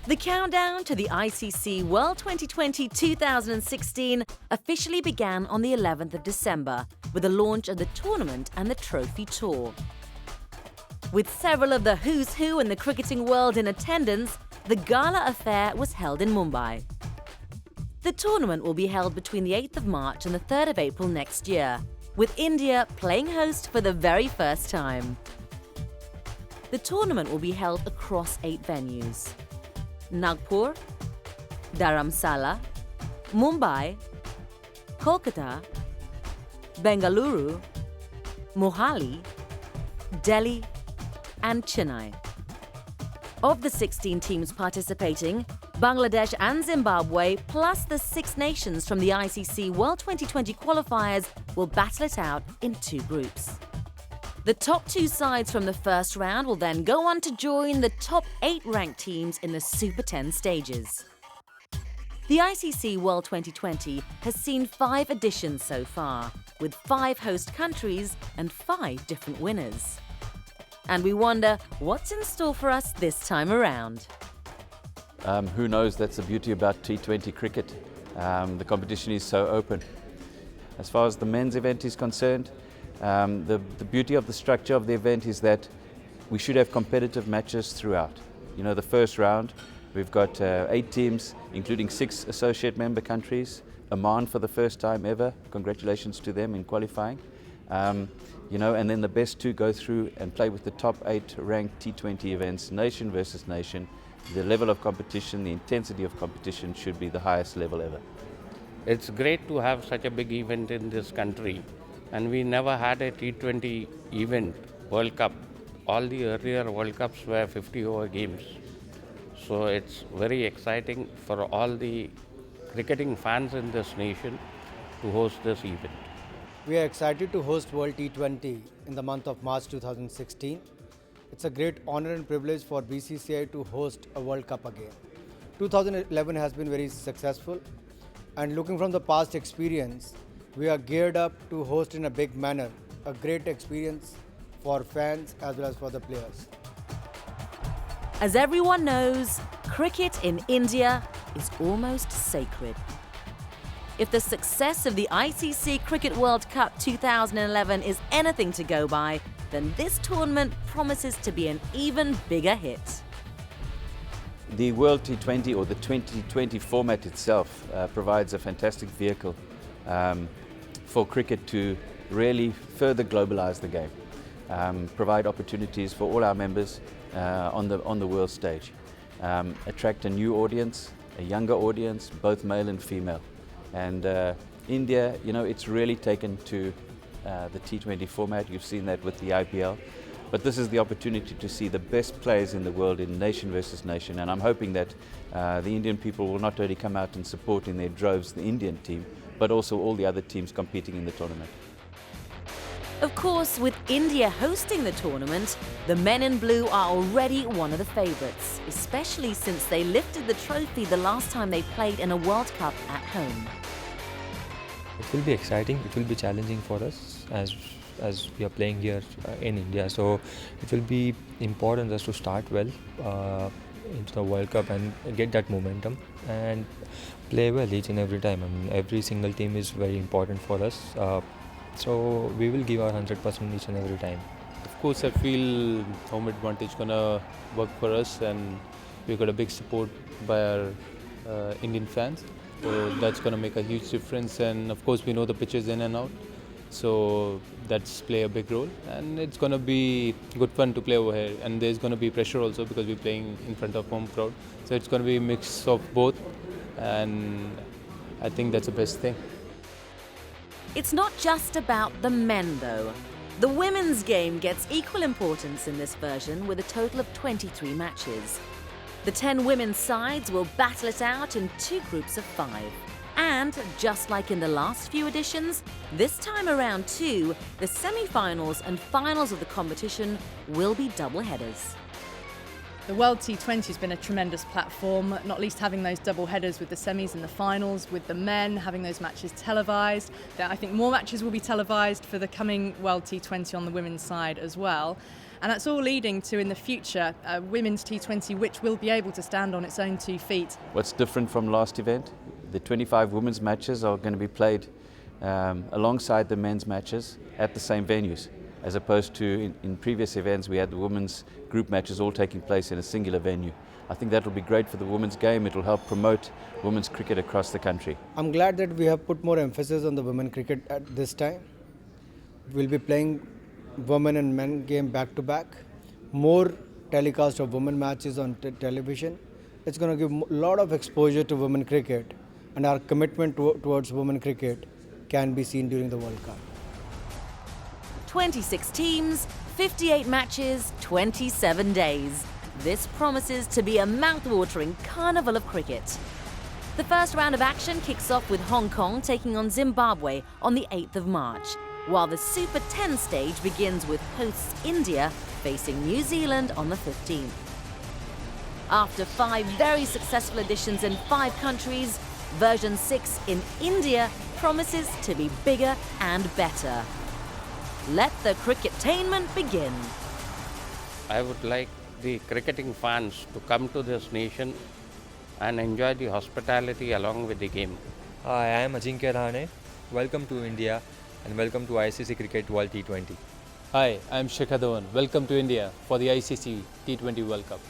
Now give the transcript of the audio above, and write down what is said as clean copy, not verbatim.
The countdown to the ICC World Twenty20 2016 officially began on the 11th of December with the launch of the tournament and the trophy tour. With several of the who's who in the cricketing world in attendance, the gala affair was held in Mumbai. The tournament will be held between the 8th of March and the 3rd of April next year, with India playing host for the very first time. The tournament will be held across 8 venues: Nagpur, Dharamsala, Mumbai, Kolkata, Bengaluru, Mohali, Delhi and Chennai. Of the 16 teams participating, Bangladesh and Zimbabwe, plus the 6 nations from the ICC World Twenty20 qualifiers, will battle it out in 2 groups. The top 2 sides from the first round will then go on to join the top 8 ranked teams in the Super 10 stages. The ICC World Twenty20 has seen 5 editions so far, with 5 host countries and 5 different winners. And we wonder what's in store for us this time around. Who knows? That's the beauty about T20 cricket. The competition is so open. As far as the men's event is concerned, the beauty of the structure of the event is that we should have competitive matches throughout. You know, the first round, we've got 8 teams, including 6 associate member countries. Oman for the first time ever. Congratulations to them in qualifying. You know, and then the best 2 go through and play with the top 8 ranked T20 events, nation versus nation. The level of competition, the intensity of competition should be the highest level ever. It's great to have such a big event in this country, and we never had a T20 event, World Cup. All the earlier World Cups were 50-over games. So it's very exciting for all the cricketing fans in this nation to host this event. We are excited to host World T20 in the month of March 2016. It's a great honor and privilege for BCCI to host a World Cup again. 2011 has been very successful, and looking from the past experience, we are geared up to host in a big manner, a great experience for fans as well as for the players. As everyone knows, cricket in India is almost sacred. If the success of the ICC Cricket World Cup 2011 is anything to go by, then this tournament promises to be an even bigger hit. The World T20 or the 2020 format itself provides a fantastic vehicle for cricket to really further globalize the game, provide opportunities for all our members on the world stage, attract a new audience, a younger audience, both male and female. And India, you know, it's really taken to the T20 format. You've seen that with the IPL. But this is the opportunity to see the best players in the world in nation versus nation. And I'm hoping that the Indian people will not only come out and support in their droves the Indian team, but also all the other teams competing in the tournament. Of course, with India hosting the tournament, the men in blue are already one of the favourites, especially since they lifted the trophy the last time they played in a World Cup at home. It will be exciting, it will be challenging for us as we are playing here in India. So it will be important us to start well into the World Cup and get that momentum and play well each and every time. I mean, every single team is very important for us. So we will give our 100% each and every time. Of course, I feel home advantage gonna work for us, and we've got a big support by our Indian fans. So that's gonna make a huge difference. And of course, we know the pitches in and out, so that's play a big role. And it's gonna be good fun to play over here. And there's gonna be pressure also because we're playing in front of home crowd. So it's gonna be a mix of both, and I think that's the best thing. It's not just about the men, though. The women's game gets equal importance in this version with a total of 23 matches. The 10 women's sides will battle it out in 2 groups of 5. And, just like in the last few editions, this time around too, the semi-finals and finals of the competition will be double headers. The World T20 has been a tremendous platform, not least having those double headers with the semis and the finals, with the men, having those matches televised. I think more matches will be televised for the coming World T20 on the women's side as well. And that's all leading to, in the future, a women's T20 which will be able to stand on its own 2 feet. What's different from last event? The 25 women's matches are going to be played alongside the men's matches at the same venues, as opposed to in previous events we had the women's group matches all taking place in a singular venue. I think that will be great for the women's game. It will help promote women's cricket across the country. I'm glad that we have put more emphasis on the women cricket at this time. We'll be playing women and men game back to back. More telecast of women matches on television. It's going to give a lot of exposure to women cricket, and our commitment towards women cricket can be seen during the World Cup. 26 teams, 58 matches, 27 days. This promises to be a mouth-watering carnival of cricket. The first round of action kicks off with Hong Kong taking on Zimbabwe on the 8th of March, while the Super 10 stage begins with hosts India facing New Zealand on the 15th. After 5 very successful editions in 5 countries, version 6 in India promises to be bigger and better. Let the cricketainment begin. I would like the cricketing fans to come to this nation and enjoy the hospitality along with the game. Hi, I am Ajinkya Rahane. Welcome to India and welcome to ICC Cricket World T20. Hi, I'm Shikhar Dhawan. Welcome to India for the ICC T20 World Cup.